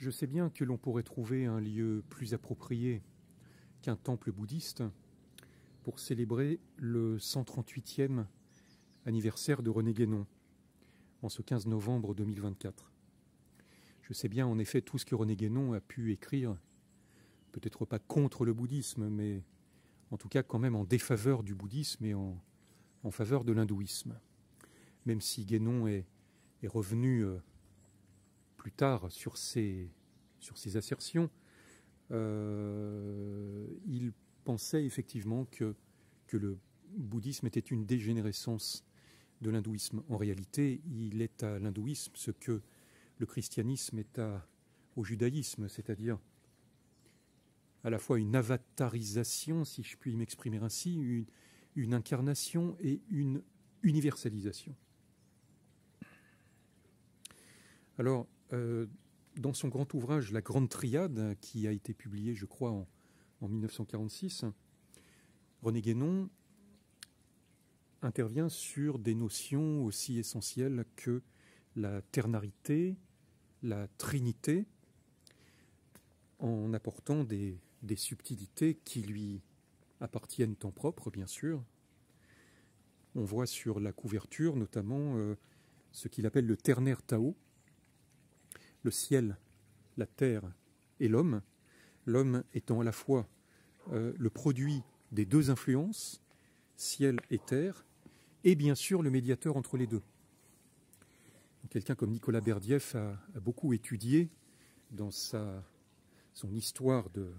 Je sais bien que l'on pourrait trouver un lieu plus approprié qu'un temple bouddhiste pour célébrer le 138e anniversaire de René Guénon, en ce 15 novembre 2024. Je sais bien en effet tout ce que René Guénon a pu écrire, peut-être pas contre le bouddhisme, mais en tout cas quand même en défaveur du bouddhisme et en faveur de l'hindouisme. Même si Guénon est revenu plus tard sur ses assertions, il pensait effectivement que le bouddhisme était une dégénérescence de l'hindouisme. En réalité, il est à l'hindouisme ce que le christianisme est au judaïsme, c'est-à-dire à la fois une avatarisation, si je puis m'exprimer ainsi, une incarnation et une universalisation. Alors, dans son grand ouvrage « La Grande Triade », qui a été publié, je crois, en 1946, René Guénon intervient sur des notions aussi essentielles que la ternarité, la trinité, en apportant des subtilités qui lui appartiennent en propre, bien sûr. On voit sur la couverture notamment ce qu'il appelle le ternaire Tao, le ciel, la terre et l'homme étant à la fois le produit des deux influences, ciel et terre, et bien sûr le médiateur entre les deux. Quelqu'un comme Nicolas Berdieff a beaucoup étudié dans son histoire de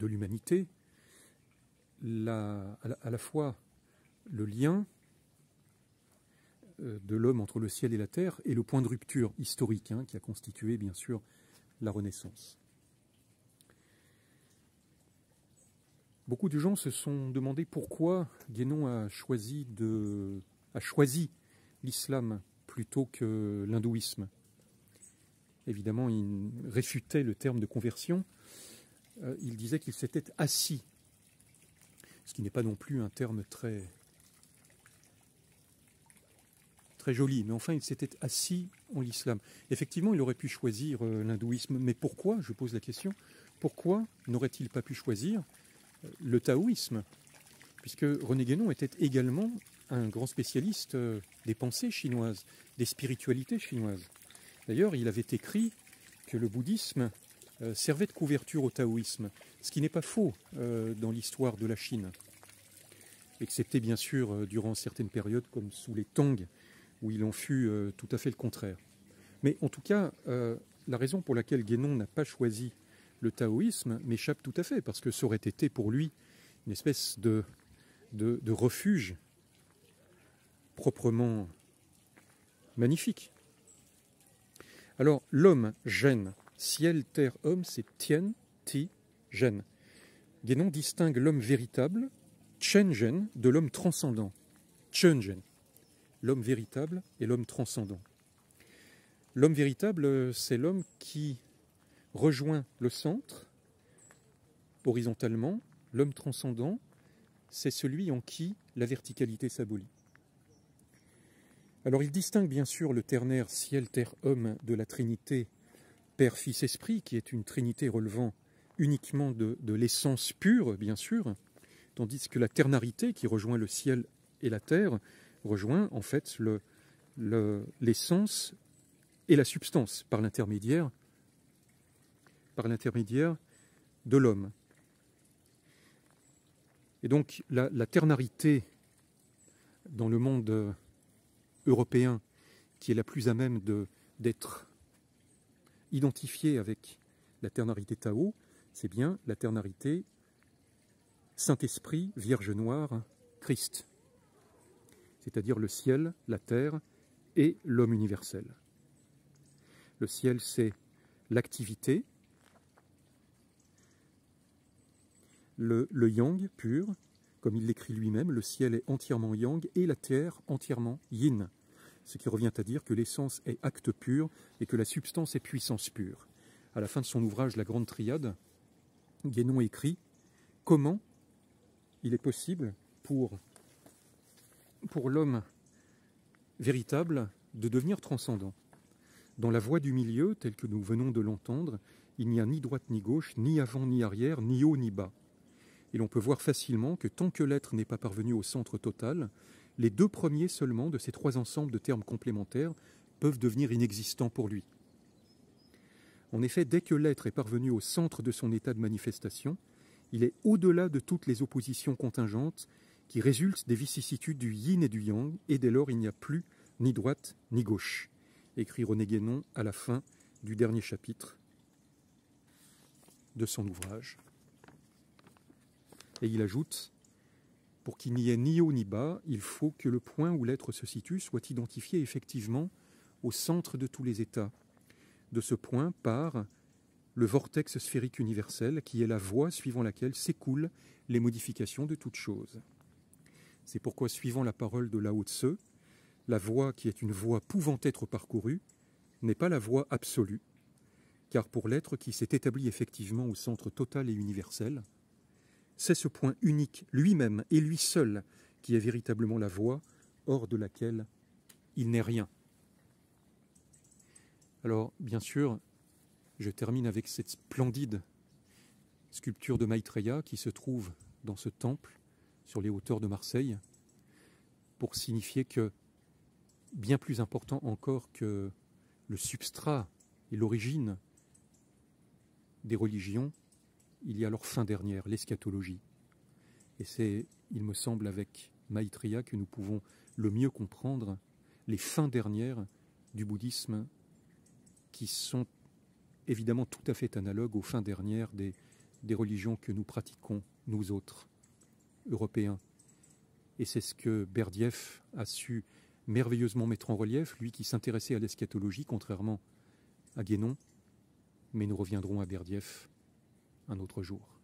l'humanité à la fois le lien de l'homme entre le ciel et la terre et le point de rupture historique qui a constitué bien sûr la Renaissance. Beaucoup de gens se sont demandé pourquoi Guénon a choisi l'islam plutôt que l'hindouisme. Évidemment, il réfutait le terme de conversion. Il disait qu'il s'était assis, ce qui n'est pas non plus un terme très joli, mais enfin, il s'était assis en l'islam. Effectivement, il aurait pu choisir l'hindouisme, mais pourquoi, je pose la question, pourquoi n'aurait-il pas pu choisir le taoïsme, puisque René Guénon était également un grand spécialiste des pensées chinoises, des spiritualités chinoises. D'ailleurs, il avait écrit que le bouddhisme servait de couverture au taoïsme, ce qui n'est pas faux dans l'histoire de la Chine, excepté bien sûr durant certaines périodes comme sous les Tang, où il en fut tout à fait le contraire. Mais en tout cas, la raison pour laquelle Guénon n'a pas choisi le taoïsme m'échappe tout à fait, parce que ça aurait été pour lui une espèce de refuge proprement magnifique. Alors, l'homme gène, ciel, terre, homme, c'est Tien, Ti, gène. Guénon distingue l'homme véritable, Chen gène, de l'homme transcendant. Chen gène, l'homme véritable et l'homme transcendant. L'homme véritable, c'est l'homme qui rejoint le centre horizontalement. L'homme transcendant, c'est celui en qui la verticalité s'abolit. Alors il distingue bien sûr le ternaire ciel, terre, homme de la Trinité Père, Fils, Esprit, qui est une Trinité relevant uniquement de l'essence pure, bien sûr, tandis que la ternarité, qui rejoint le ciel et la terre, rejoint en fait l'essence et la substance par l'intermédiaire de l'homme. Et donc la ternarité dans le monde européen, qui est la plus à même d'être identifiée avec la ternarité Tao, c'est bien la ternarité Saint-Esprit, Vierge Noire, Christ, c'est-à-dire le ciel, la terre et l'homme universel. Le ciel, c'est l'activité, le yang pur, comme il l'écrit lui-même, le ciel est entièrement yang et la terre entièrement yin, ce qui revient à dire que l'essence est acte pur et que la substance est puissance pure. À la fin de son ouvrage La Grande Triade, Guénon écrit comment il est possible pour l'homme véritable de devenir transcendant. Dans la voie du milieu, telle que nous venons de l'entendre, il n'y a ni droite ni gauche, ni avant ni arrière, ni haut ni bas. Et l'on peut voir facilement que tant que l'être n'est pas parvenu au centre total, les deux premiers seulement de ces trois ensembles de termes complémentaires peuvent devenir inexistants pour lui. En effet, dès que l'être est parvenu au centre de son état de manifestation, il est au-delà de toutes les oppositions contingentes qui résultent des vicissitudes du yin et du yang, et dès lors il n'y a plus ni droite ni gauche, écrit René Guénon à la fin du dernier chapitre de son ouvrage. Et il ajoute, pour qu'il n'y ait ni haut ni bas, il faut que le point où l'être se situe soit identifié effectivement au centre de tous les états. De ce point part le vortex sphérique universel qui est la voie suivant laquelle s'écoulent les modifications de toutes choses. C'est pourquoi, suivant la parole de Lao Tse, la voie qui est une voie pouvant être parcourue n'est pas la voie absolue, car pour l'être qui s'est établi effectivement au centre total et universel, c'est ce point unique, lui-même et lui seul, qui est véritablement la voie, hors de laquelle il n'est rien. Alors, bien sûr, je termine avec cette splendide sculpture de Maitreya qui se trouve dans ce temple sur les hauteurs de Marseille, pour signifier que, bien plus important encore que le substrat et l'origine des religions, il y a leur fin dernière, l'eschatologie. Et c'est, il me semble, avec Maitreya que nous pouvons le mieux comprendre les fins dernières du bouddhisme, qui sont évidemment tout à fait analogues aux fins dernières des religions que nous pratiquons, nous autres, Européens. Et c'est ce que Berdiev a su merveilleusement mettre en relief, lui qui s'intéressait à l'eschatologie, contrairement à Guénon. Mais nous reviendrons à Berdiev un autre jour.